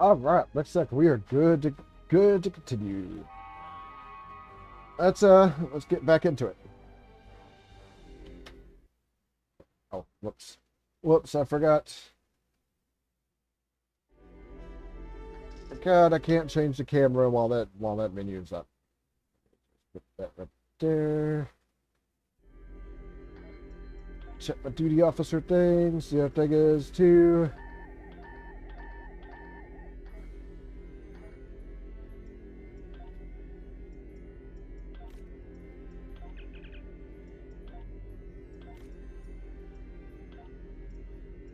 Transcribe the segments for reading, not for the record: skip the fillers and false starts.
All right, looks like we are good to continue. Let's get back into it. Oh, whoops! I forgot. God, I can't change the camera while that menu's up. Put that right there. Check my duty officer thing. See how thing is too.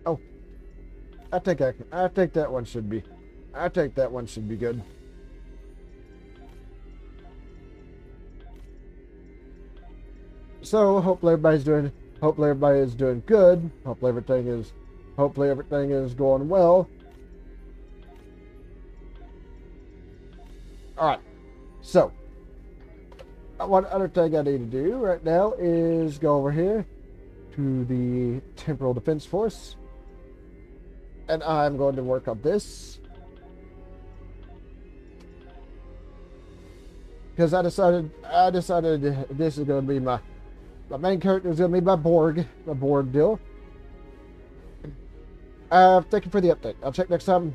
Oh, I think that one should be. I think that one should be good. So hopefully everybody is doing good. Hopefully everything is going well. All right. So one other thing I need to do right now is go over here to the Temporal Defense Force, and I'm going to work on this because I decided this is going to be my main character is going to be my Borg deal. Thank you for the update. I'll check next time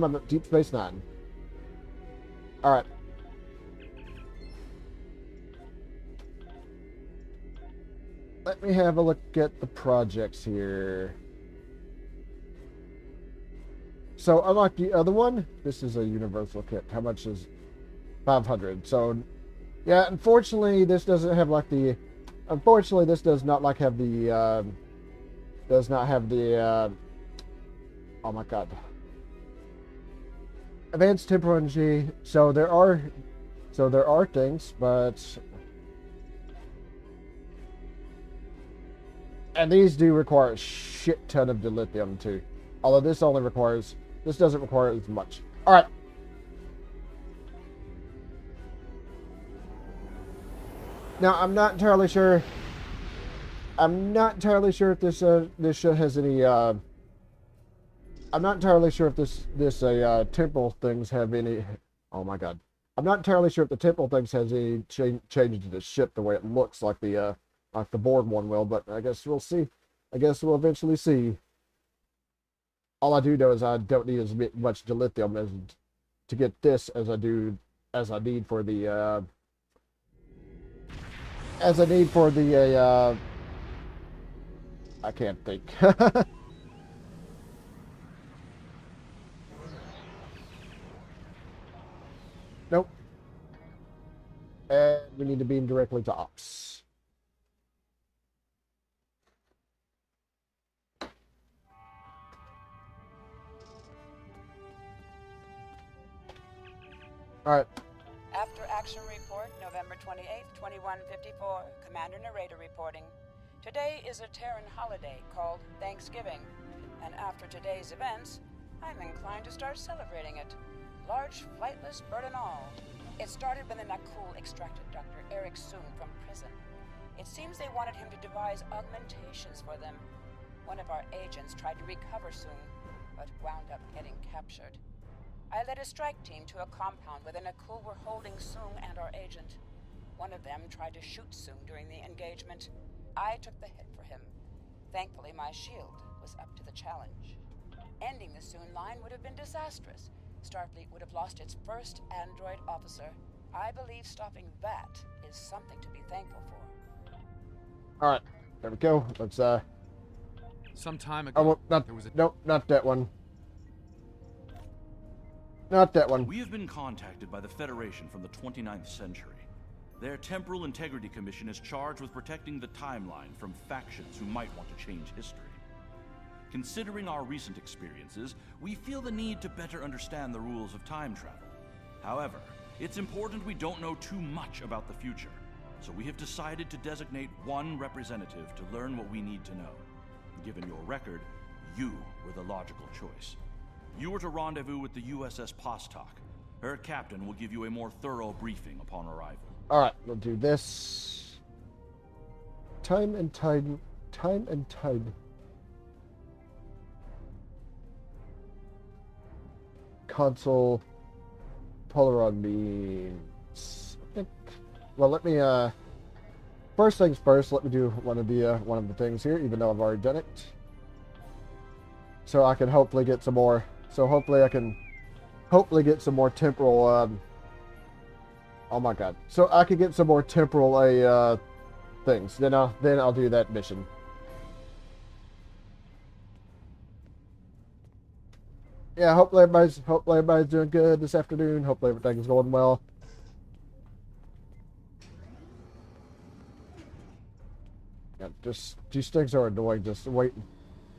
I'm at Deep Space Nine. All right. Let me have a look at the projects here. So unlike the other one, this is a universal kit. How much is 500? So yeah, unfortunately this doesn't have like the this does not like have the does not have the oh my god, advanced temporal energy. So there are things, but and these do require a shit ton of dilithium too. Although this doesn't require as much. All right. Now I'm not entirely sure. If this show has any. I'm not entirely sure if this temporal things have any. Oh my god. I'm not entirely sure if the temporal things has any change to the ship the way it looks like the Borg one will, but I guess we'll see. I guess we'll eventually see. All I do know is I don't need as much dilithium to get this as I need for the I can't think. Nope. And we need to beam directly to ops. All right. After action report, November 28th, 2154. Commander Narrator reporting. Today is a Terran holiday called Thanksgiving, and after today's events, I'm inclined to start celebrating it. Large flightless bird and all. It started when the Nakul extracted Dr. Eric Soong from prison. It seems they wanted him to devise augmentations for them. One of our agents tried to recover Soong, but wound up getting captured. I led a strike team to a compound where the Nakul were holding Soong and our agent. One of them tried to shoot Soong during the engagement. I took the hit for him. Thankfully, my shield was up to the challenge. Ending the Soong line would have been disastrous. Starfleet would have lost its first android officer. I believe stopping that is something to be thankful for. All right, there we go. Let's Some time ago, nope, not that one. Not that one. We have been contacted by the Federation from the 29th century. Their Temporal Integrity Commission is charged with protecting the timeline from factions who might want to change history. Considering our recent experiences, we feel the need to better understand the rules of time travel. However, it's important we don't know too much about the future, so we have decided to designate one representative to learn what we need to know. Given your record, you were the logical choice. You are to rendezvous with the USS Postok. Her captain will give you a more thorough briefing upon arrival. All right, we'll do this. Time and tide. console Polaron beams. I think, well, let me, first things first, let me do one of the things here, even though I've already done it. So I can hopefully get some more, hopefully get some more temporal, oh my god. So I can get some more temporal, things. Then I'll do that mission. Yeah, hopefully everybody's doing good this afternoon. Hopefully everything's going well. Yeah, just these things are annoying. Just waiting.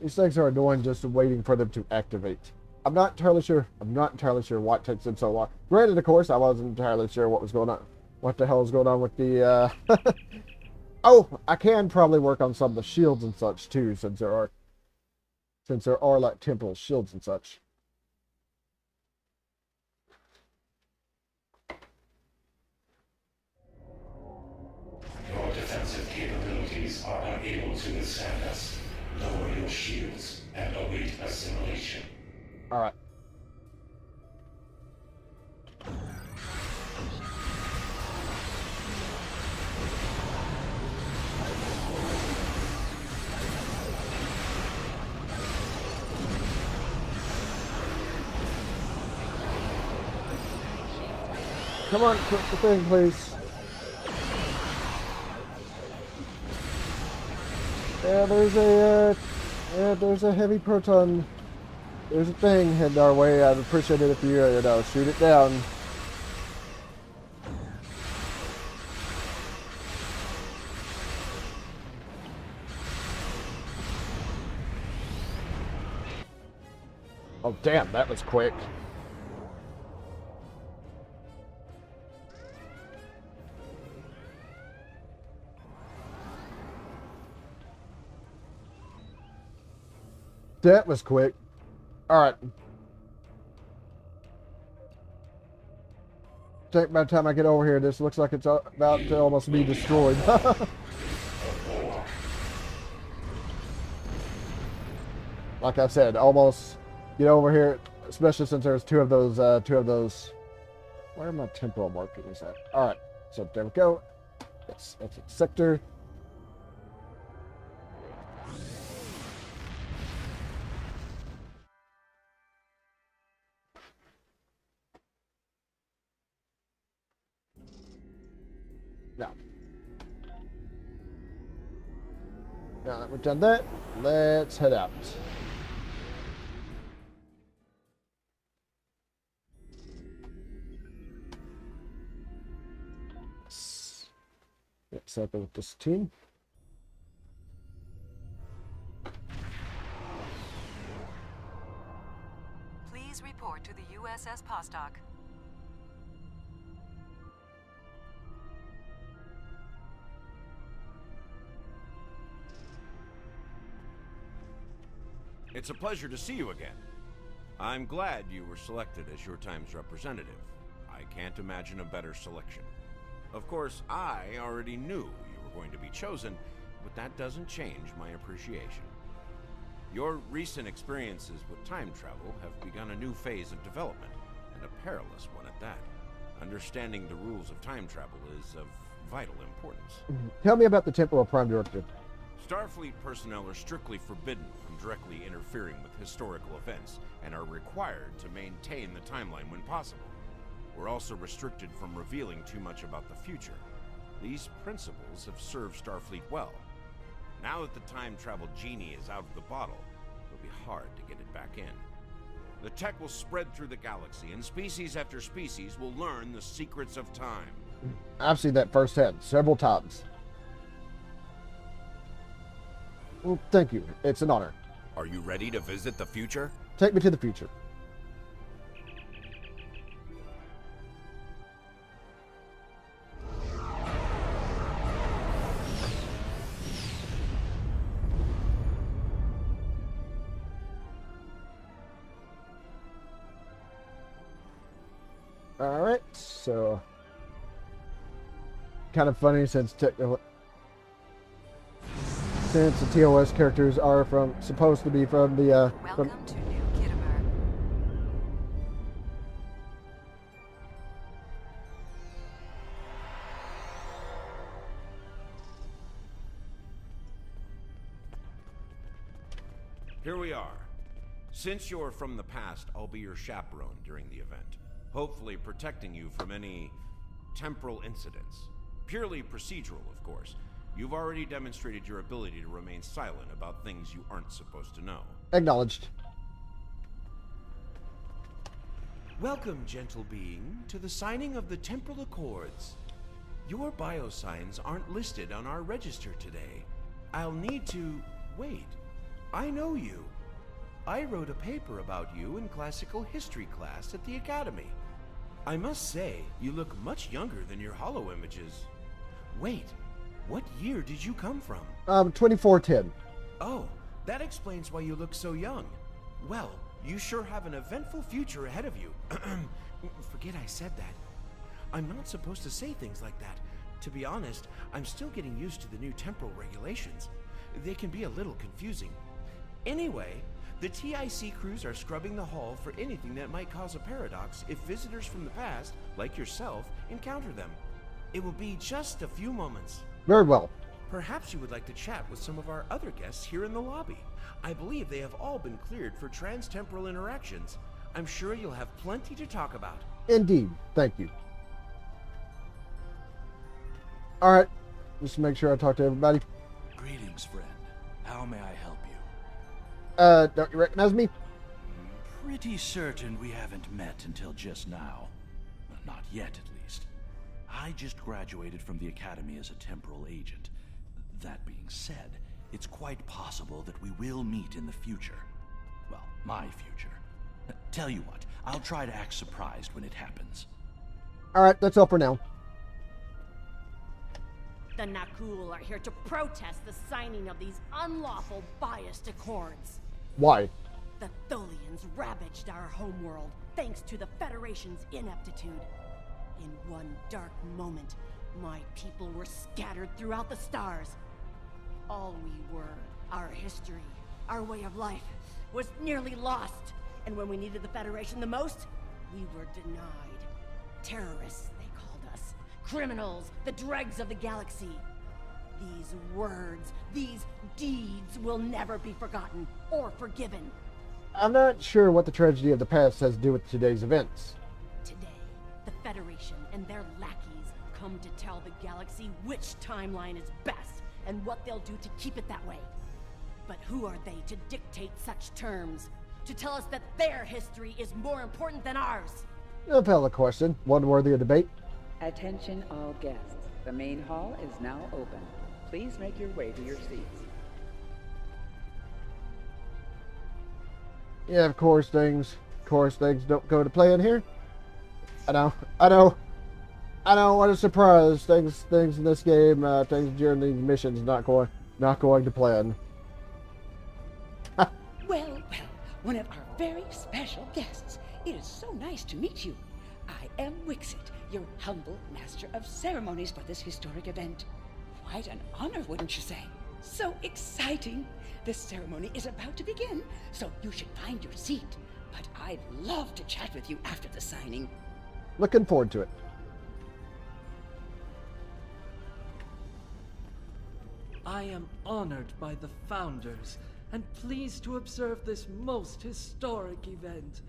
These things are annoying. Just waiting for them to activate. I'm not entirely sure what takes them so long. Granted, of course, I wasn't entirely sure what was going on. What the hell is going on with the? Oh, I can probably work on some of the shields and such too, since there are like temporal shields and such. Your defensive capabilities are unable to withstand us. Lower your shields and await assimilation. All right. Come on, quit the thing, please. Yeah, there's a heavy proton. There's a thing heading our way. I'd appreciate it if you, shoot it down. Oh, damn, that was quick. That was quick. All right. I think by the time I get over here, this looks like it's about to almost be destroyed. Like I said, almost get over here, especially since there's two of those. Where are my temporal markers at? All right. So there we go. That's a sector. Now that we've done that, let's head out. Let's set up with this team. Please report to the USS Vostok. It's a pleasure to see you again. I'm glad you were selected as your time's representative. I can't imagine a better selection. Of course, I already knew you were going to be chosen, but that doesn't change my appreciation. Your recent experiences with time travel have begun a new phase of development, and a perilous one at that. Understanding the rules of time travel is of vital importance. Tell me about the Temporal Prime Directive. Starfleet personnel are strictly forbidden from directly interfering with historical events and are required to maintain the timeline when possible. We're also restricted from revealing too much about the future. These principles have served Starfleet well. Now that the time travel genie is out of the bottle, it'll be hard to get it back in. The tech will spread through the galaxy, and species after species will learn the secrets of time. I've seen that firsthand several times. Well, thank you. It's an honor. Are you ready to visit the future? Take me to the future. All right, so kind of funny since the TOS characters are supposed to be from the Welcome to New Kittimer. Here we are. Since you're from the past, I'll be your chaperone during the event, hopefully protecting you from any temporal incidents. Purely procedural, of course. You've already demonstrated your ability to remain silent about things you aren't supposed to know. Acknowledged. Welcome, gentle being, to the signing of the Temporal Accords. Your biosigns aren't listed on our register today. I'll need to... Wait. I know you. I wrote a paper about you in classical history class at the Academy. I must say, you look much younger than your holo images. Wait, what year did you come from? 2410. Oh, that explains why you look so young. Well, you sure have an eventful future ahead of you. Forget I said that. I'm not supposed to say things like that. To be honest, I'm still getting used to the new temporal regulations. They can be a little confusing. Anyway, the TIC crews are scrubbing the hall for anything that might cause a paradox if visitors from the past, like yourself, encounter them. It will be just a few moments. Very well. Perhaps you would like to chat with some of our other guests here in the lobby. I believe they have all been cleared for trans-temporal interactions. I'm sure you'll have plenty to talk about. Indeed. Thank you. Alright. Just to make sure I talk to everybody. Greetings, friend. How may I help you? Don't you recognize me? Pretty certain we haven't met until just now. Not yet, at least. I just graduated from the Academy as a temporal agent. That being said, it's quite possible that we will meet in the future. Well, my future. Tell you what, I'll try to act surprised when it happens. Alright, that's all for now. The Nakul are here to protest the signing of these unlawful biased accords. Why? The Tholians ravaged our homeworld thanks to the Federation's ineptitude. In one dark moment, my people were scattered throughout the stars. All we were, our history, our way of life, was nearly lost. And when we needed the Federation the most, we were denied. Terrorists, they called us. Criminals, the dregs of the galaxy. These words, these deeds will never be forgotten or forgiven. I'm not sure what the tragedy of the past has to do with today's events. Today, the Federation and their lackeys come to tell the galaxy which timeline is best and what they'll do to keep it that way. But who are they to dictate such terms? To tell us that their history is more important than ours? A valid question. One worthy of debate. Attention all guests. The main hall is now open. Please make your way to your seats. Yeah, of course things don't go to plan here. I know, what a surprise. Things in this game, things during these missions not going to plan. Well, one of our very special guests. It is so nice to meet you. I am Wixit, your humble master of ceremonies for this historic event. Quite an honor, wouldn't you say? So exciting. This ceremony is about to begin, so you should find your seat. But I'd love to chat with you after the signing. Looking forward to it. I am honored by the founders and pleased to observe this most historic event.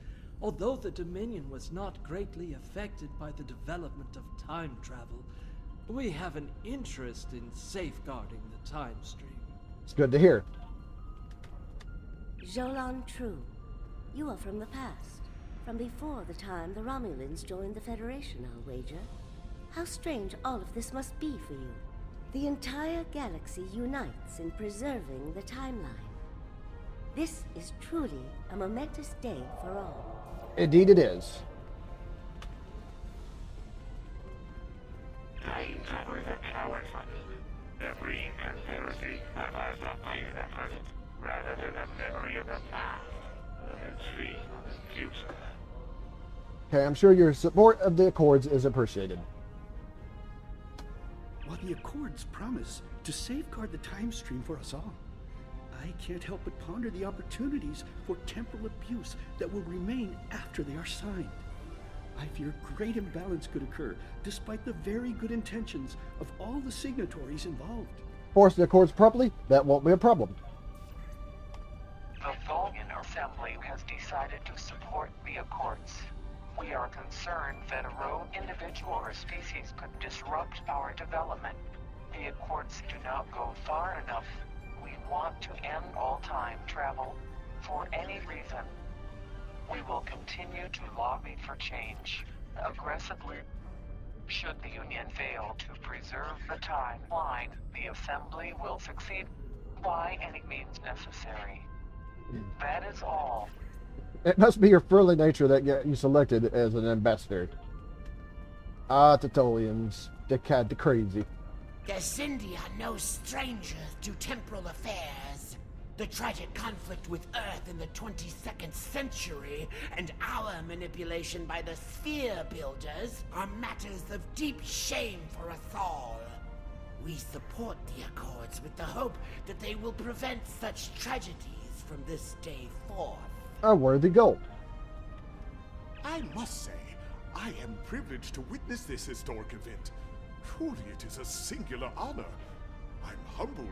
Although the Dominion was not greatly affected by the development of time travel, we have an interest in safeguarding the time stream. It's good to hear. Jolan True, you are from the past. From before the time the Romulans joined the Federation, I'll wager. How strange all of this must be for you. The entire galaxy unites in preserving the timeline. This is truly a momentous day for all. Indeed it is. Time travel is a coward funding. Every conspiracy that lies behind the present, rather than a memory of the past, a dream of the future. Okay, I'm sure your support of the Accords is appreciated. While the Accords promise to safeguard the time stream for us all, I can't help but ponder the opportunities for temporal abuse that will remain after they are signed. I fear great imbalance could occur, despite the very good intentions of all the signatories involved. Force the Accords properly, that won't be a problem. The Assembly has decided to support the Accords. We are concerned that a rogue individual or species could disrupt our development. The Accords do not go far enough. We want to end all time travel for any reason. We will continue to lobby for change aggressively. Should the Union fail to preserve the timeline, the Assembly will succeed by any means necessary. That is all. It must be your friendly nature that got you selected as an ambassador. Ah, Titolians. They're kind of crazy. The Xindi are no strangers to temporal affairs. The tragic conflict with Earth in the 22nd century and our manipulation by the Sphere Builders are matters of deep shame for us all. We support the Accords with the hope that they will prevent such tragedies from this day forth. A worthy goal. I must say, I am privileged to witness this historic event. Truly, it is a singular honor. I'm humbled,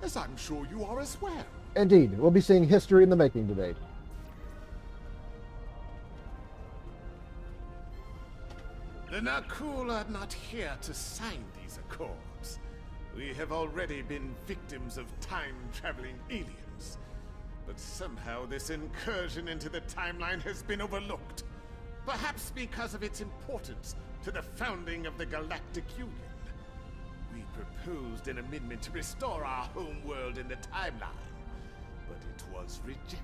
as I'm sure you are as well. Indeed, we'll be seeing history in the making today. The Nakul are not here to sign these accords. We have already been victims of time-traveling aliens. But somehow this incursion into the timeline has been overlooked. Perhaps because of its importance to the founding of the Galactic Union. We proposed an amendment to restore our home world in the timeline, but it was rejected.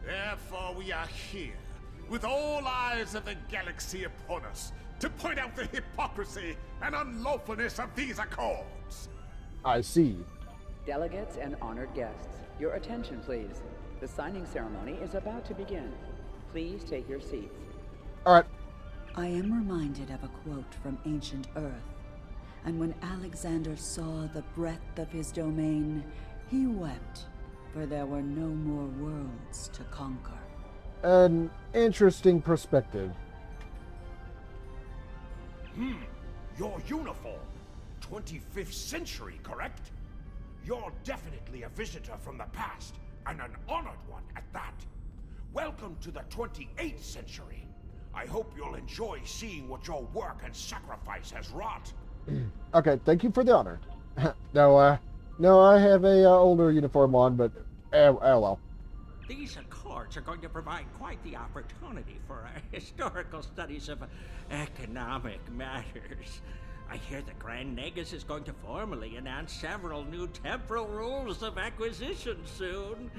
Therefore we are here, with all eyes of the galaxy upon us, to point out the hypocrisy and unlawfulness of these accords. I see. Delegates and honored guests, your attention please. The signing ceremony is about to begin. Please take your seats. All right. I am reminded of a quote from ancient Earth. And when Alexander saw the breadth of his domain, he wept, for there were no more worlds to conquer. An interesting perspective. Your uniform. 25th century, correct? You're definitely a visitor from the past, and an honored one at that. Welcome to the 28th century. I hope you'll enjoy seeing what your work and sacrifice has wrought. Okay, thank you for the honor. No, I have a older uniform on, but oh well. These accords are going to provide quite the opportunity for historical studies of economic matters. I hear the Grand Negus is going to formally announce several new temporal rules of acquisition soon.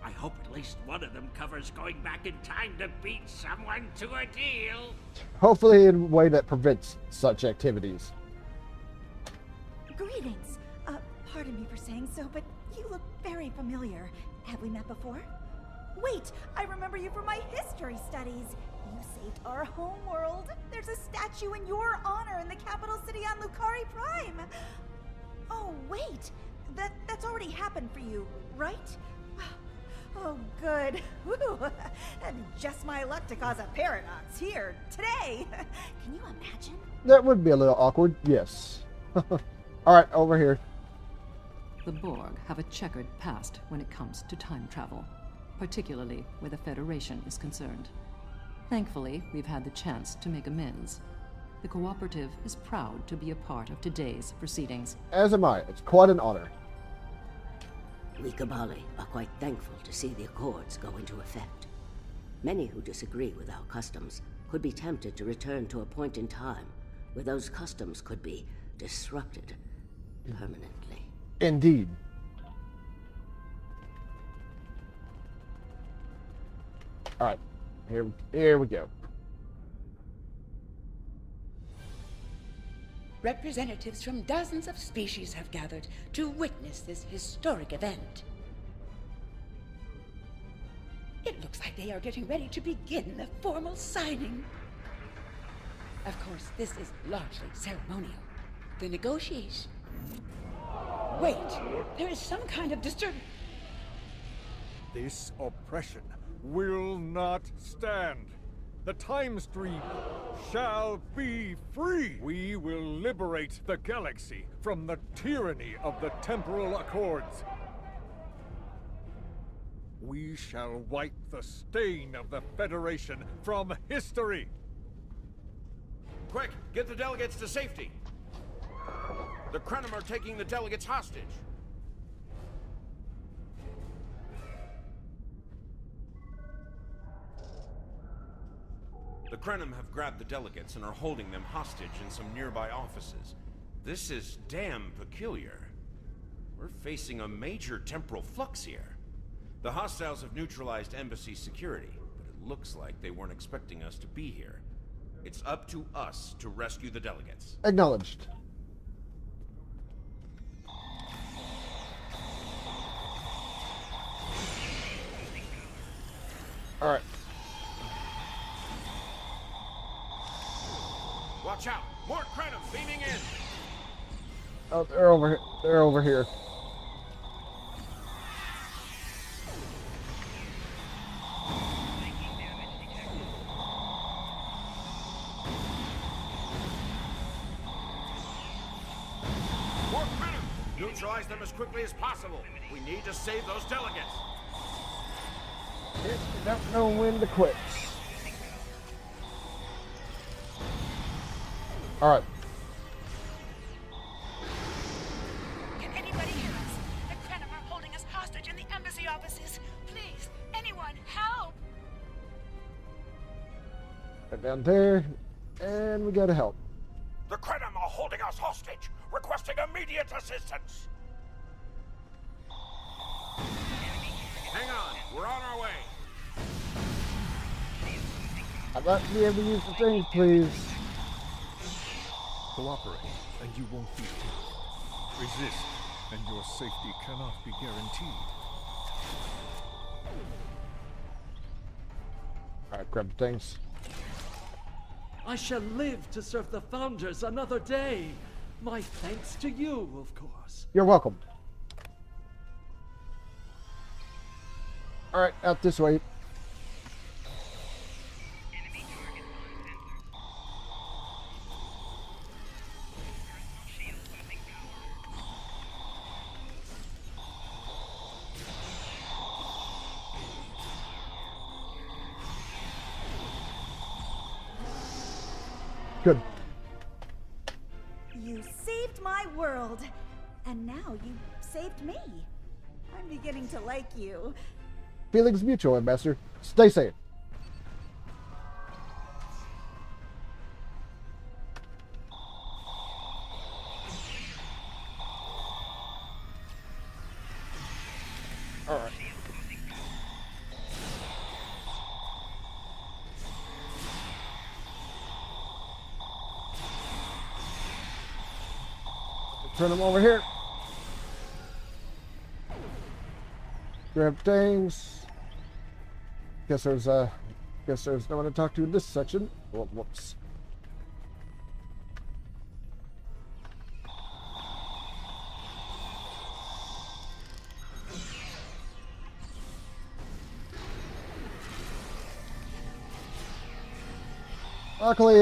I hope at least one of them covers going back in time to beat someone to a deal. Hopefully in a way that prevents such activities. Greetings. Pardon me for saying so, but you look very familiar. Have we met before? Wait, I remember you from my history studies. You saved our homeworld. There's a statue in your honor in the capital city on Lucari Prime. Oh, wait. That's already happened for you, right? Oh, good. Woo. Just my luck to cause a paradox here, today. Can you imagine? That would be a little awkward, yes. Alright, over here. The Borg have a checkered past when it comes to time travel, particularly where the Federation is concerned. Thankfully, we've had the chance to make amends. The Cooperative is proud to be a part of today's proceedings. As am I. It's quite an honor. We Kabali are quite thankful to see the Accords go into effect. Many who disagree with our customs could be tempted to return to a point in time where those customs could be disrupted permanently. Indeed. Alright, here we go. Representatives from dozens of species have gathered to witness this historic event. It looks like they are getting ready to begin the formal signing. Of course, this is largely ceremonial. The negotiation... Wait, there is some kind of This oppression will not stand. The time stream shall be free. We will liberate the galaxy from the tyranny of the temporal accords. We shall wipe the stain of the Federation from history! Quick, get the delegates to safety! The Krenim are taking the delegates hostage! The Krenim have grabbed the delegates and are holding them hostage in some nearby offices. This is damn peculiar. We're facing a major temporal flux here. The hostiles have neutralized embassy security, but it looks like they weren't expecting us to be here. It's up to us to rescue the delegates. Acknowledged. All right. Watch out! More Krenim beaming in! Oh, they're over here. They're over here. More Krenim! Neutralize them as quickly as possible. We need to save those delegates. You don't know when to quit. All right. Can anybody hear us? The Krenim are holding us hostage in the embassy offices. Please, anyone, help! Right down there, and we gotta help. The Krenim are holding us hostage, requesting immediate assistance. Hang on, we're on our way. I'd like to be able to use the things, please. Cooperate, and you won't be killed. Resist, and your safety cannot be guaranteed. All right, grab the things. I shall live to serve the Founders another day. My thanks to you, of course. You're welcome. All right, out this way. Good. You saved my world, and now you saved me. I'm beginning to like you. Feelings mutual, Ambassador. Stay safe. All right. Turn them over here. Grab things. Guess there's no one to talk to in this section. Oh, whoops. Luckily,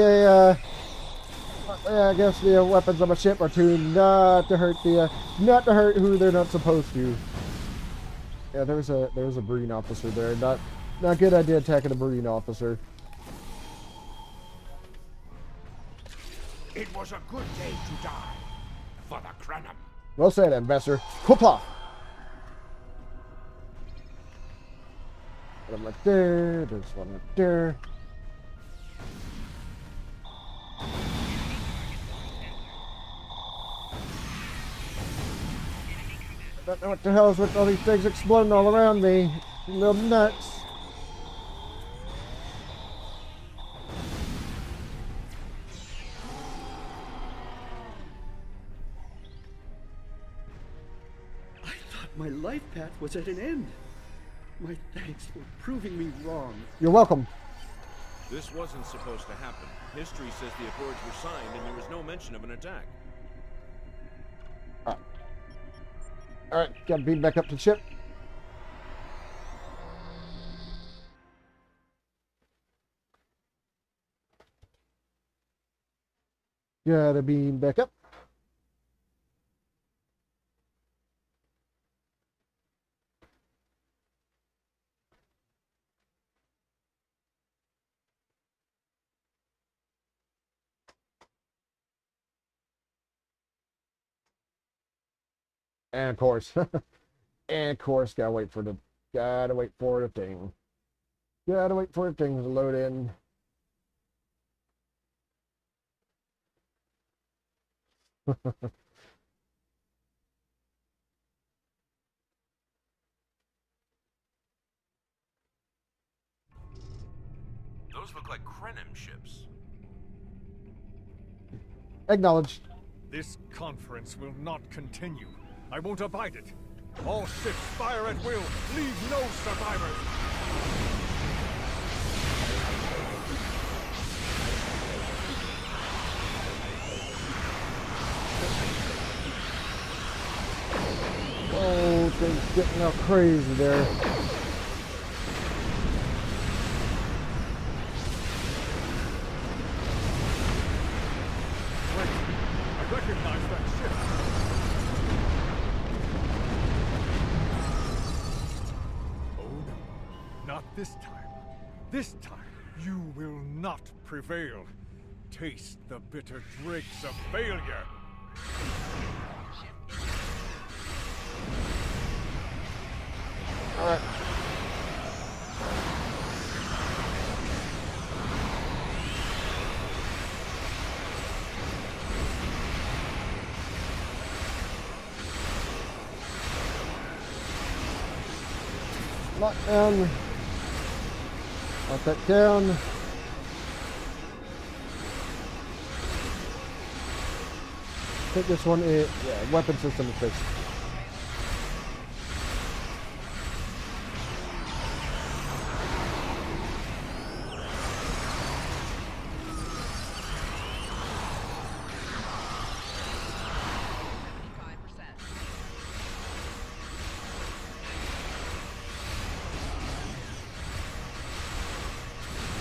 I guess the weapons on a ship are tuned not to hurt who they're not supposed to. Yeah, there's a Marine officer there. Not a good idea attacking a Marine officer. It was a good day to die for the Krenim. Well said, Ambassador. Hoopla! One right there. There's one right there. I don't know what the hell is with all these things exploding all around me. You little nuts. I thought my life path was at an end. My thanks for proving me wrong. You're welcome. This wasn't supposed to happen. History says the Accords were signed and there was no mention of an attack. Alright, gotta beam back up to the ship. Gotta beam back up. And of course, gotta wait for the thing. Gotta wait for the thing to load in. Those look like Krenim ships. Acknowledged. This conference will not continue. I won't abide it. All ships fire at will. Leave no survivors. Oh, things getting all crazy there. Wait, I recognize that ship. Oh no, not this time. This time, you will not prevail. Taste the bitter dregs of failure. All right. Lock down. Lock that down. I think this one is, yeah, weapon system is fixed.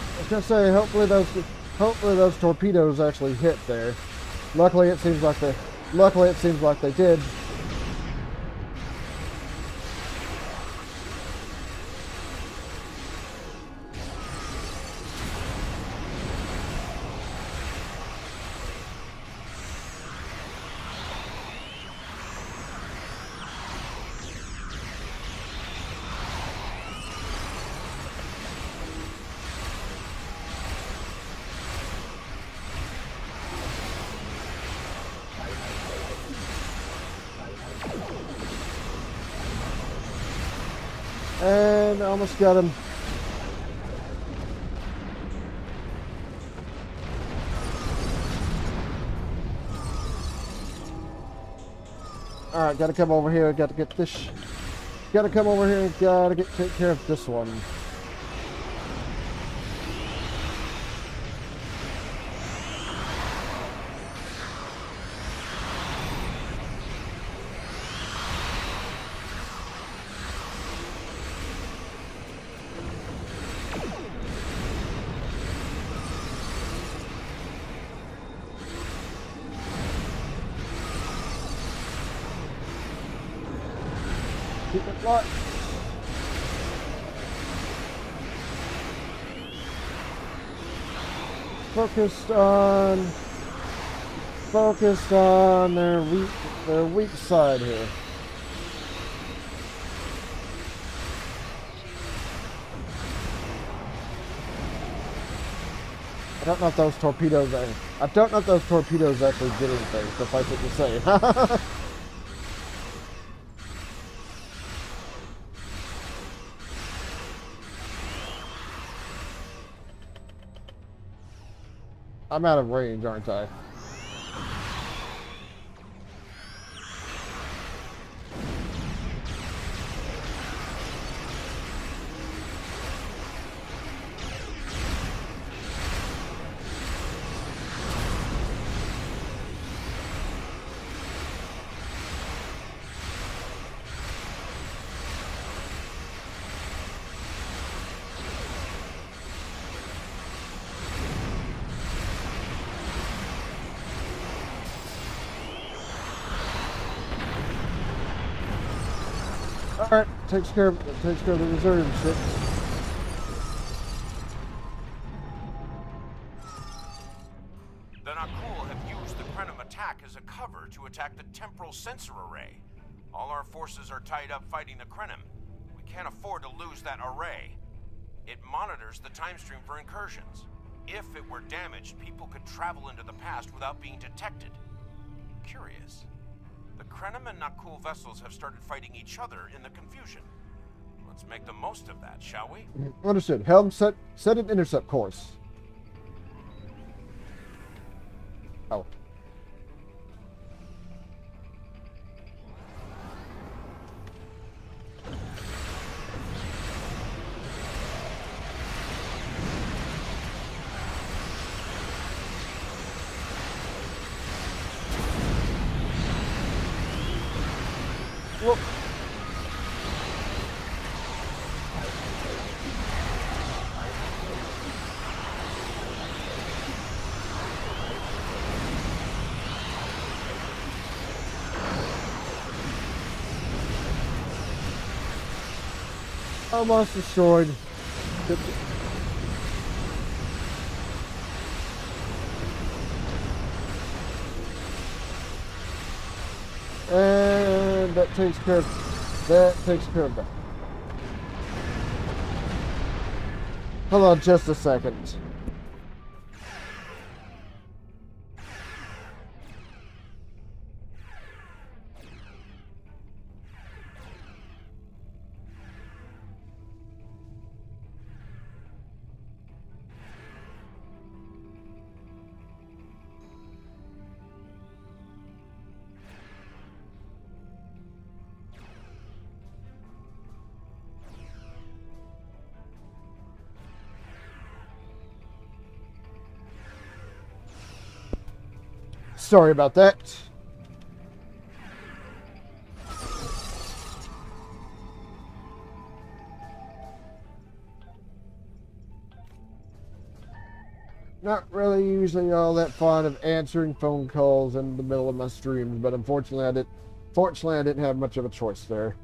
I was gonna say, hopefully those torpedoes actually hit there. Luckily it seems like they did. And almost got him. Alright, gotta come over here, gotta get this. Gotta come over here and gotta take care of this one. Keep it locked. Focused on their weak side here. I don't know if those torpedoes actually did anything, suffice it to say. I'm out of range, aren't I? Alright, takes care of the reserve ships. The Nakul have used the Krenim attack as a cover to attack the temporal sensor array. All our forces are tied up fighting the Krenim. We can't afford to lose that array. It monitors the time stream for incursions. If it were damaged, people could travel into the past without being detected. Curious. The Krenim and Nakul vessels have started fighting each other in the confusion. Let's make the most of that, shall we? Understood. Helm, set an intercept course. Oh. Well, almost destroyed. And that takes care of that. Hold on just a second. Sorry about that. Not really usually all that fond of answering phone calls in the middle of my streams, but unfortunately I didn't have much of a choice there.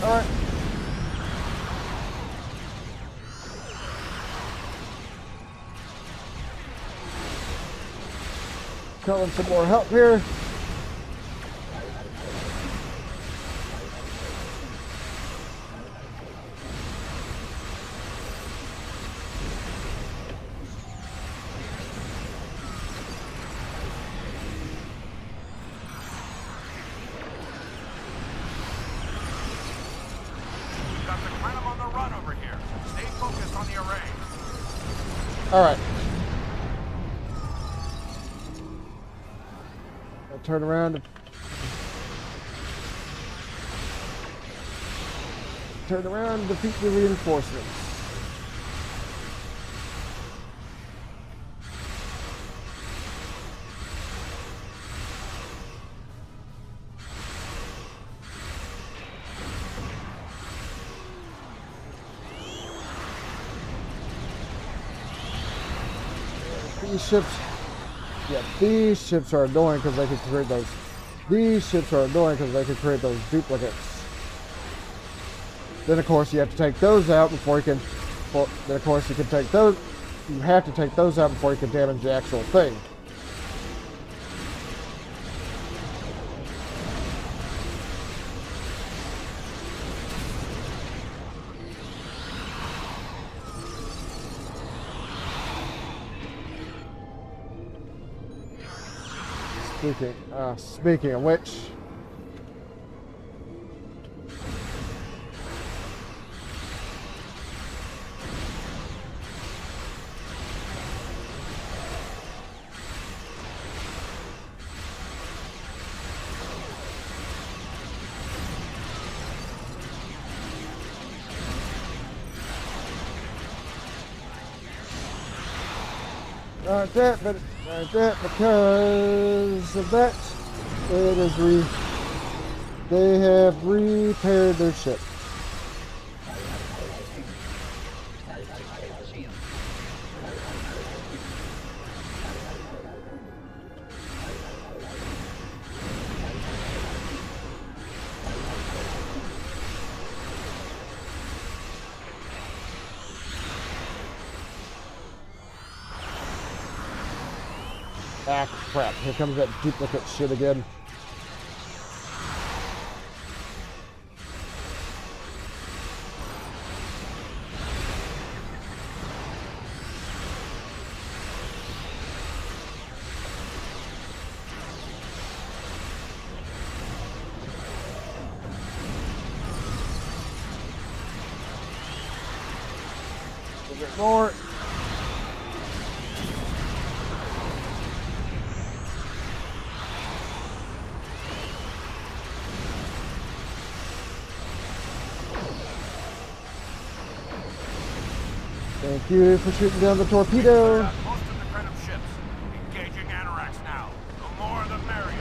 Alright. Calling some more help here. Alright. I'll turn around. Turn around and defeat the reinforcements. These ships are annoying because they can create those. These ships are annoying because they can create those duplicates. Then of course you have to take those out before you can. Then of course you can take those. You have to take those out before you can damage the actual thing. Speaking of which, because of that, they have repaired their ship. vibranium. Ah, crap. Here comes that duplicate shit again. A bit more. Thank you for shooting down the torpedo. Most of the Krenim ships. Engaging Anoraks now. The more the merrier.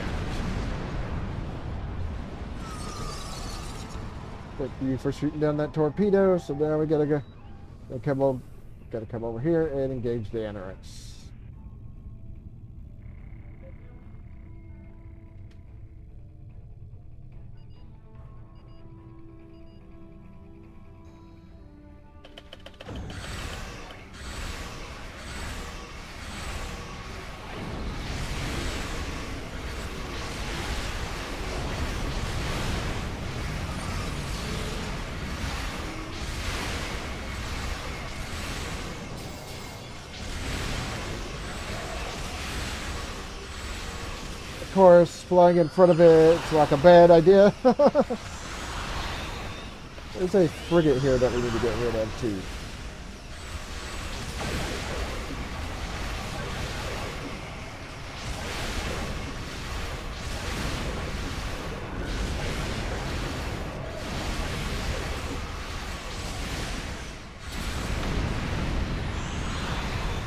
Thank you for shooting down that torpedo. So now we gotta come over here and engage the Anoraks. Of course, flying in front of it's like a bad idea. There's a frigate here that we need to get rid of too.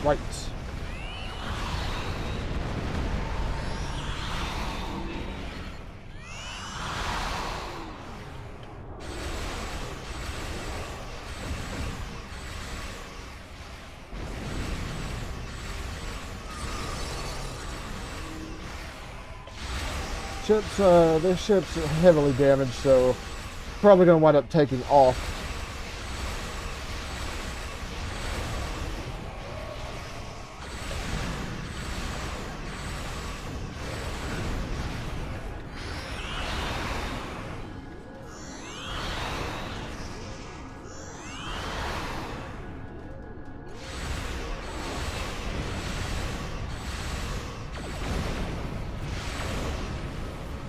Right. This ship's heavily damaged, so probably gonna wind up taking off.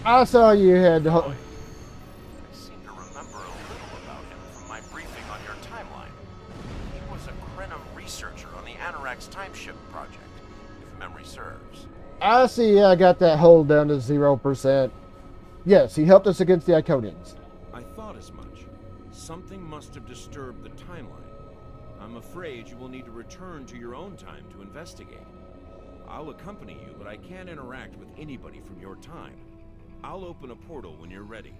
I saw you had. I seem to remember a little about him from my briefing on your timeline. He was a Krenim researcher on the Anoraks timeship project, if memory serves. I see. I got that hold down to 0%. Yes, he helped us against the Iconians. I thought as much. Something must have disturbed the timeline. I'm afraid you will need to return to your own time to investigate. I'll accompany you, but I can't interact with anybody from your time. I'll open a portal when you're ready.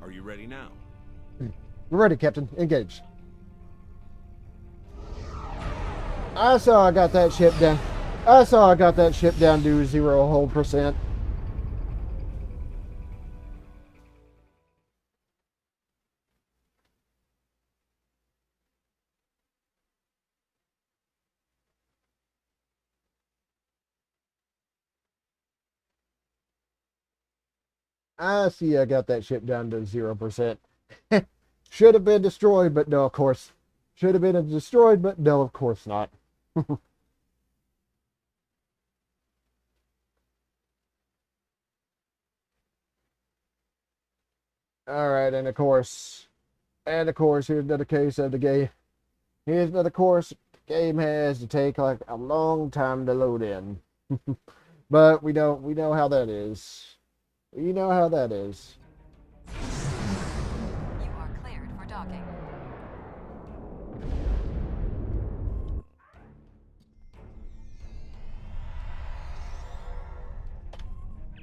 Are you ready now? We're ready, Captain. Engage. I saw I got that ship down. I saw I got that ship down to 0%. I see I got that ship down to 0%. Should have been destroyed, but no, of course. Should have been destroyed, but no, of course not. Alright, and of course, here's another case of the game. Here's another course. The game has to take like a long time to load in. But we know how that is. You know how that is. You are cleared for docking.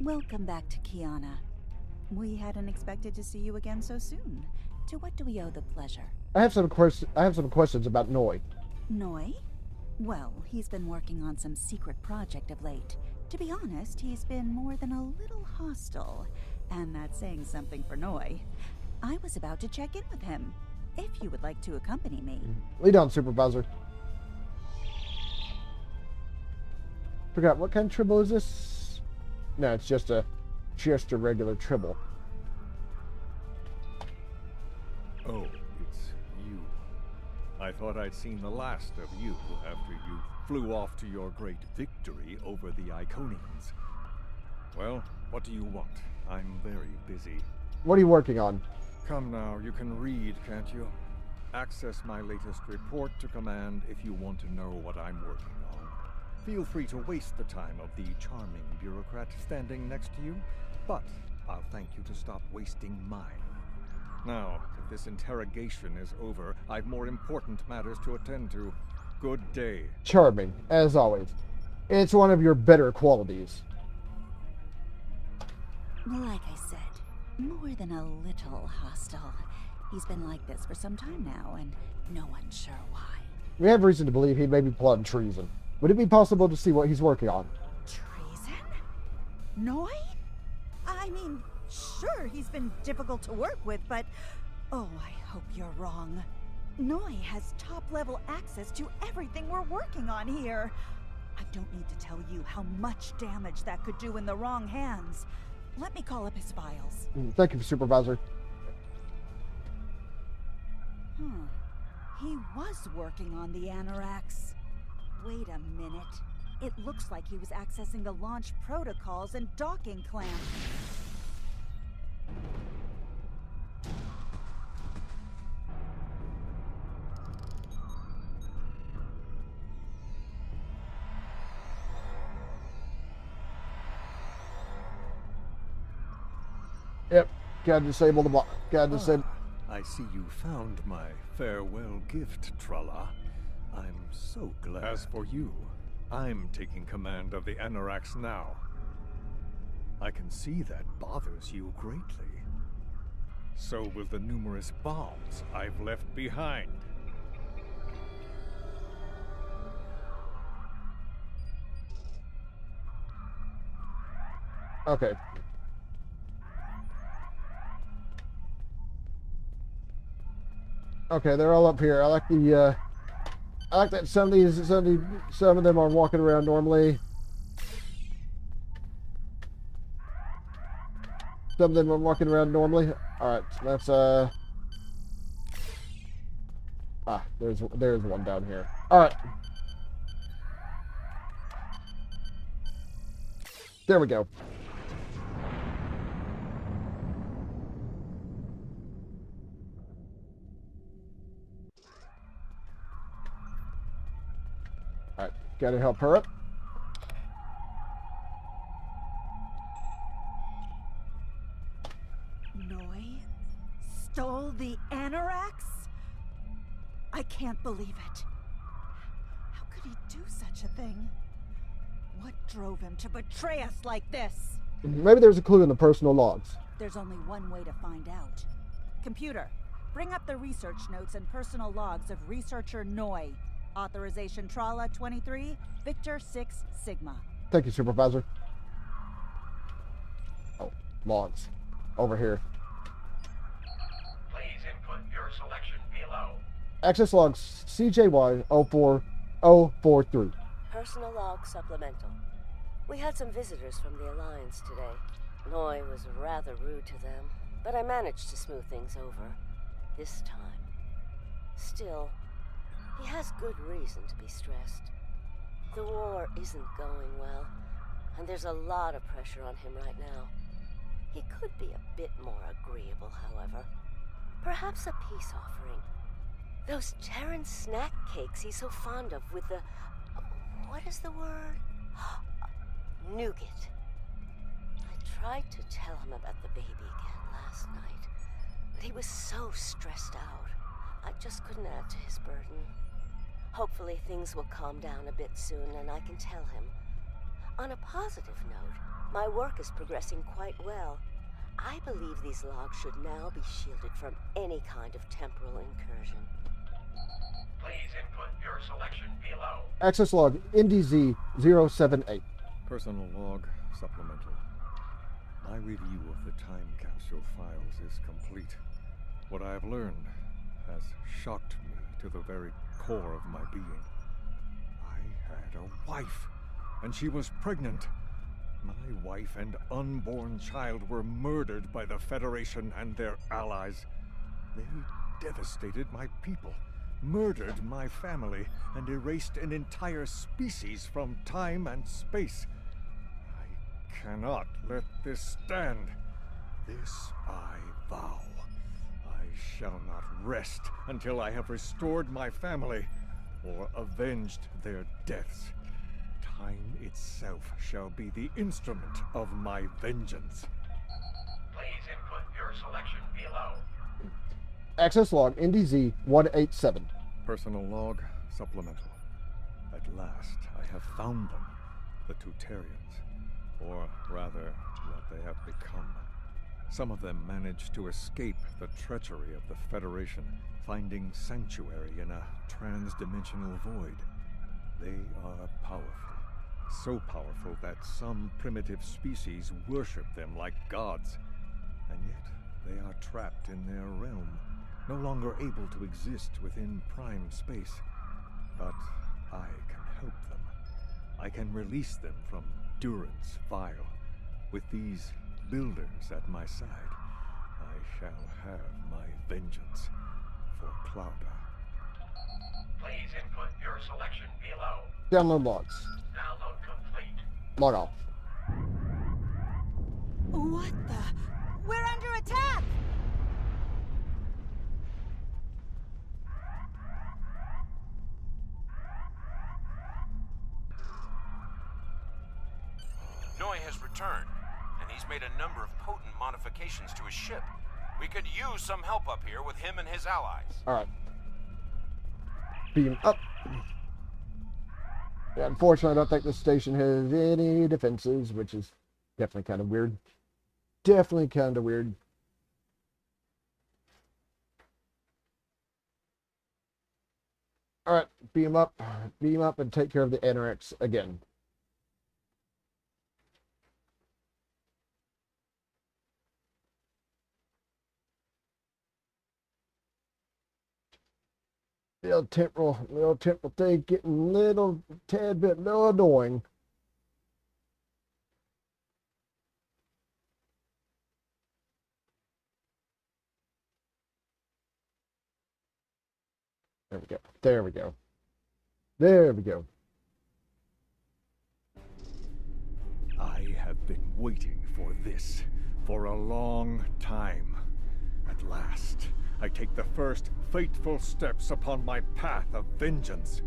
Welcome back to Kiana. We hadn't expected to see you again so soon. To what do we owe the pleasure? I have some questions about Noi. Noi? Well, he's been working on some secret project of late. To be honest, he's been more than a little hostile. And that's saying something for Noi. I was about to check in with him, if you would like to accompany me. Lead on, Supervisor. Forgot, what kind of tribble is this? No, it's just a regular tribble. Oh, it's you. I thought I'd seen the last of you after you flew off to your great victory over the Iconians. Well, what do you want? I'm very busy. What are you working on? Come now, you can read, can't you? Access my latest report to command if you want to know what I'm working on. Feel free to waste the time of the charming bureaucrat standing next to you, but I'll thank you to stop wasting mine. Now, if this interrogation is over, I've more important matters to attend to. Good day. Charming, as always. It's one of your better qualities. Like I said, more than a little hostile. He's been like this for some time now, and no one's sure why. We have reason to believe he may be plotting treason. Would it be possible to see what he's working on? Treason? Noi? I mean, sure, he's been difficult to work with, but... Oh, I hope you're wrong. Noi has top-level access to everything we're working on here. I don't need to tell you how much damage that could do in the wrong hands. Let me call up his files. Thank you, Supervisor. He was working on the Anoraks. Wait a minute. It looks like he was accessing the launch protocols and docking clamp. Yep, gotta disable the block. Gotta disable. I see you found my farewell gift, Tralla. I'm so glad. As for you, I'm taking command of the Anoraks now. I can see that bothers you greatly. So will the numerous bombs I've left behind. Okay. Okay, they're all up here. I like that some of them are walking around normally. Some of them are walking around normally. All right, so that's there's one down here. All right. There we go. Alright, gotta help her up. Noi stole the Anoraks? I can't believe it. How could he do such a thing? What drove him to betray us like this? Maybe there's a clue in the personal logs. There's only one way to find out. Computer, bring up the research notes and personal logs of researcher Noi. Authorization Tralla 23, Victor 6 Sigma. Thank you, Supervisor. Oh, logs. Over here. Please input your selection below. Access logs CJY 04043. Personal log supplemental. We had some visitors from the Alliance today. Noi was rather rude to them, but I managed to smooth things over. This time. Still, he has good reason to be stressed. The war isn't going well, and there's a lot of pressure on him right now. He could be a bit more agreeable, however. Perhaps a peace offering. Those Terran snack cakes he's so fond of with the... What is the word? Nougat. I tried to tell him about the baby again last night, but he was so stressed out. I just couldn't add to his burden. Hopefully things will calm down a bit soon and I can tell him. On a positive note, my work is progressing quite well. I believe these logs should now be shielded from any kind of temporal incursion. Please input your selection Access log NDZ-078. Personal log supplemental. My review of the time capsule files is complete. What I have learned has shocked me to the very core of my being. I had a wife, and she was pregnant. My wife and unborn child were murdered by the Federation and their allies. They devastated my people, murdered my family, and erased an entire species from time and space. I cannot let this stand. This I vow. I shall not rest until I have restored my family or avenged their deaths. Time itself shall be the instrument of my vengeance. Please input your selection below. Access log NDZ-187. Personal log supplemental. At last, I have found them, the Tutarians, or rather, what they have become. Some of them managed to escape the treachery of the Federation, finding sanctuary in a trans-dimensional void. They are powerful. So powerful that some primitive species worship them like gods. And yet, they are trapped in their realm, no longer able to exist within prime space. But I can help them. I can release them from durance vile. With these builders at my side, I shall have my vengeance for Clouda. Please input your selection below. Download logs. Download complete. Log off. What the? We're under attack! Noi has returned, and he's made a number of potent modifications to his ship. We could use some help up here with him and his allies. Alright. Beam up. Yeah, unfortunately, I don't think this station has any defenses, which is definitely kind of weird. Definitely kind of weird. Alright, beam up and take care of the Anorex again. Little temporal thing getting little tad bit little annoying. There we go. There we go. There we go. I have been waiting for this for a long time. At last, I take the first fateful steps upon my path of vengeance.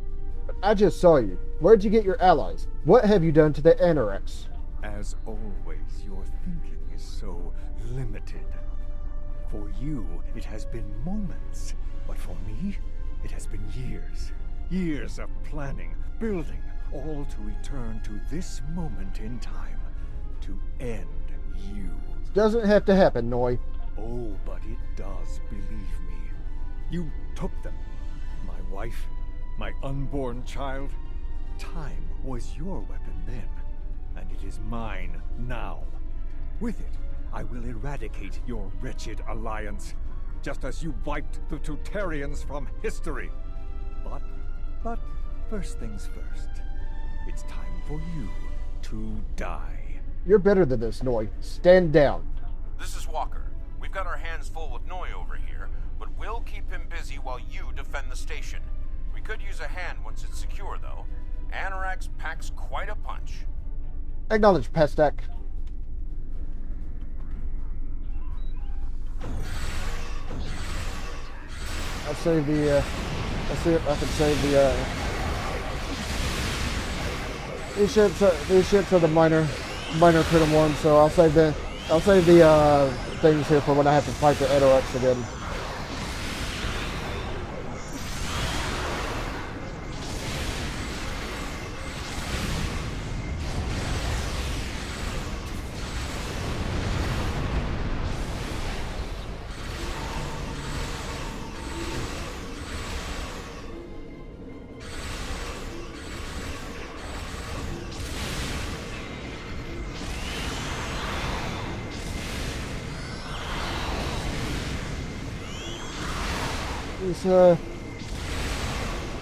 I just saw you. Where'd you get your allies? What have you done to the Anorex? As always, your thinking is so limited. For you, it has been moments. But for me, it has been years. Years of planning, building, all to return to this moment in time. To end you. Doesn't have to happen, Noi. Oh, but it does, believe me. You took them. My wife, my unborn child. Time was your weapon then, and it is mine now. With it, I will eradicate your wretched alliance, just as you wiped the Tutarians from history. But first things first. It's time for you to die. You're better than this, Noi. Stand down. This is Walker. We've got our hands full with Noi over here, but we'll keep him busy while you defend the station. We could use a hand once it's secure, though. Anorax packs quite a punch. Acknowledge, Pastak. I'll save the, let's see if I can save the, these ships are the minor critical ones, so I'll save the things here for when I have to fight the Anorex again.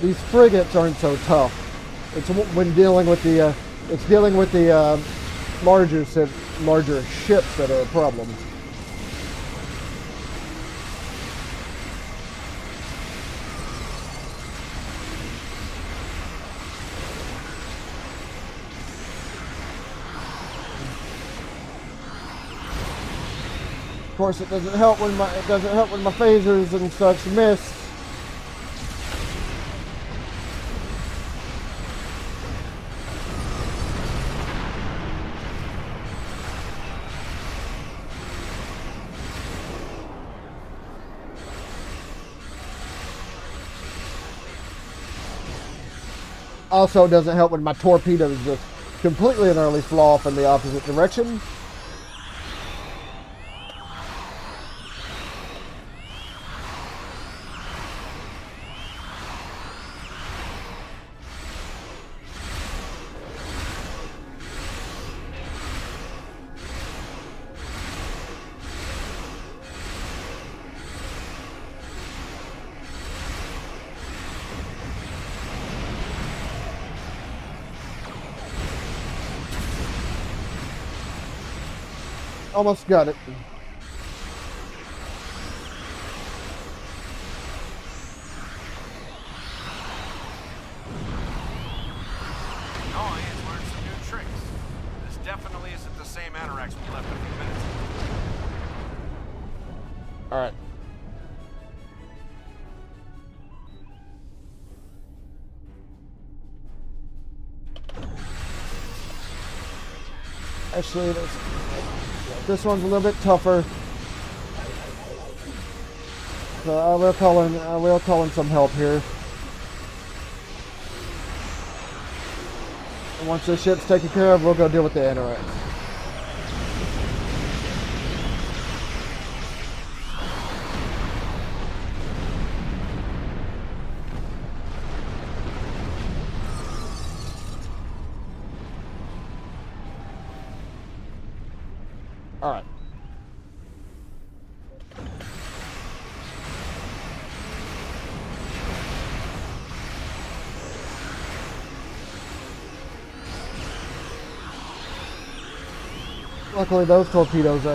these frigates aren't so tough. It's when dealing with the larger ships that are a problem. Of course, it doesn't help when my phasers and such miss. Also, it doesn't help when my torpedoes just completely and utterly fly off in the opposite direction. Almost got it. No, Ian's learned some new tricks. This definitely isn't the same Anoraks we left a few minutes ago. Alright. Actually, this one's a little bit tougher. So I will call in some help here. And once this ship's taken care of, we'll go deal with the Anoraks. All right. Luckily those torpedoes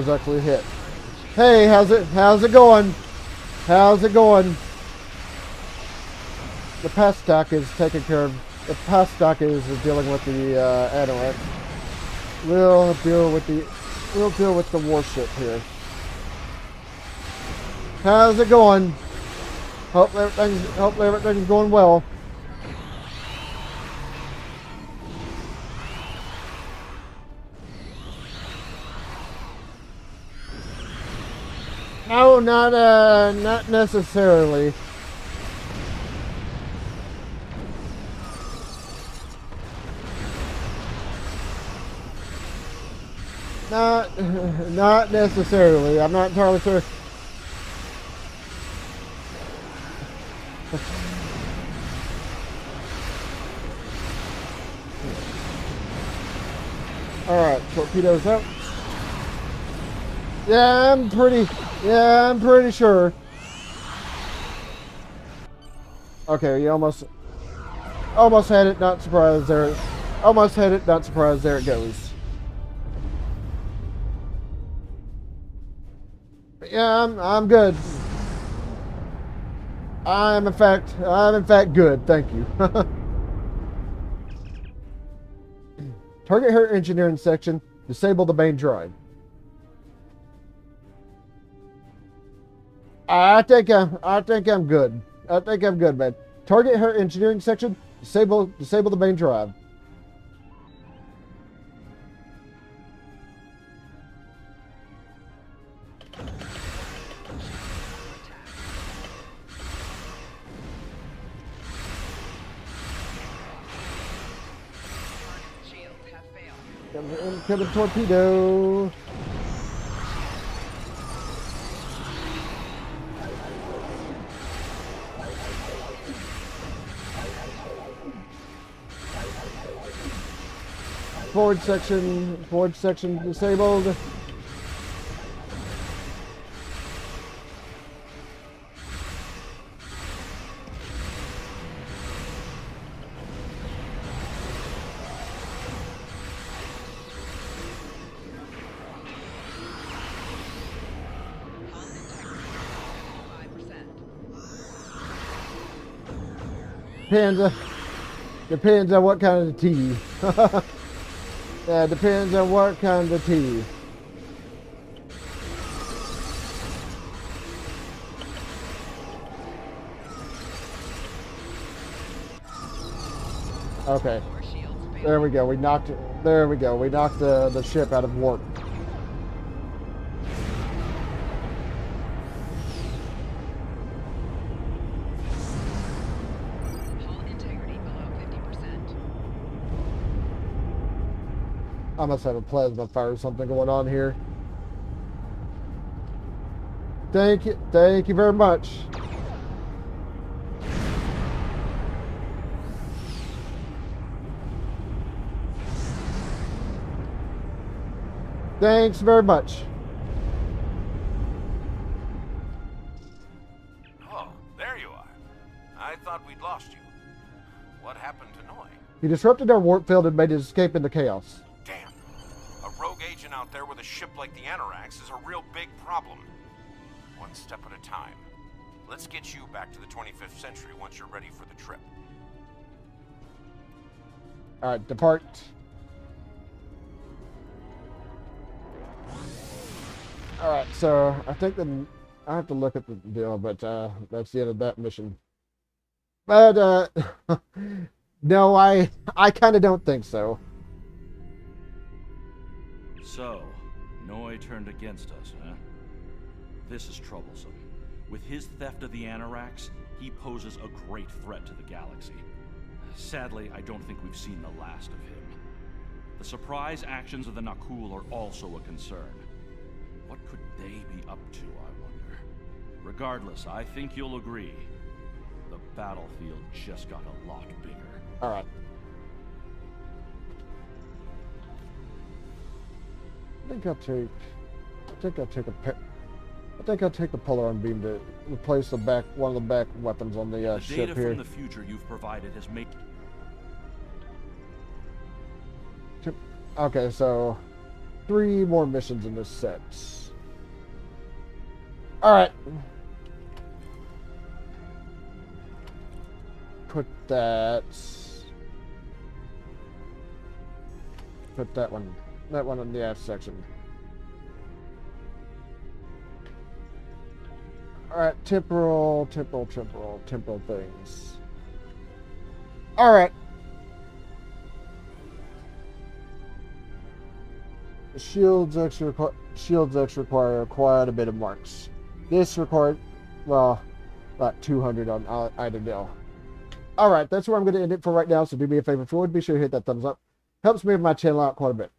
actually hit. Hey, how's it going? How's it going? The past stack is taken care of. The past stack is dealing with the Anoraks. We'll deal with the warship here. How's it going? Hopefully everything's going well. No, not necessarily. Not necessarily. I'm not entirely sure. All right, torpedoes up. Yeah, I'm pretty sure. Okay, you almost had it. Not surprised there. Almost had it. Not surprised. There it goes. Yeah, I'm good. I'm in fact good. Thank you. Target her engineering section. Disable the main drive. I think I'm good. I think I'm good, man. Target her engineering section. Disable the main drive. Incoming torpedo. Forward section disabled. Depends on what kind of tea. Yeah, depends on what kind of tea. Okay. There we go. We knocked it. There we go. We knocked the ship out of warp. I must have a plasma fire or something going on here. Thank you very much. Thanks very much. Oh, there you are. I thought we'd lost you. What happened to Noi? He disrupted our warp field and made his escape into chaos. Damn. A rogue agent out there with a ship like the Anorax is a real big problem. One step at a time. Let's get you back to the 25th century once you're ready for the trip. Alright, depart. Alright, so I think I have to look at the deal, but that's the end of that mission. But no, I kind of don't think so. So, Noi turned against us, huh? This is troublesome. With his theft of the Anorax, he poses a great threat to the galaxy. Sadly, I don't think we've seen the last of him. The surprise actions of the Nakul are also a concern. What could they be up to, I wonder? Regardless, I think you'll agree. The battlefield just got a lot bigger. Alright. I think I'll take the Polaron beam to replace one of the back weapons on the ship here. The data from the future you've provided has made... Okay, so 3 more missions in this set. Alright. Put that one in the aft section. Alright, temporal things. Alright. The shields X require quite a bit of marks. This required, well, about 200 on either deal. Alright, that's where I'm going to end it for right now, so do me a favor if you would, be sure to hit that thumbs up. Helps me with my channel out quite a bit.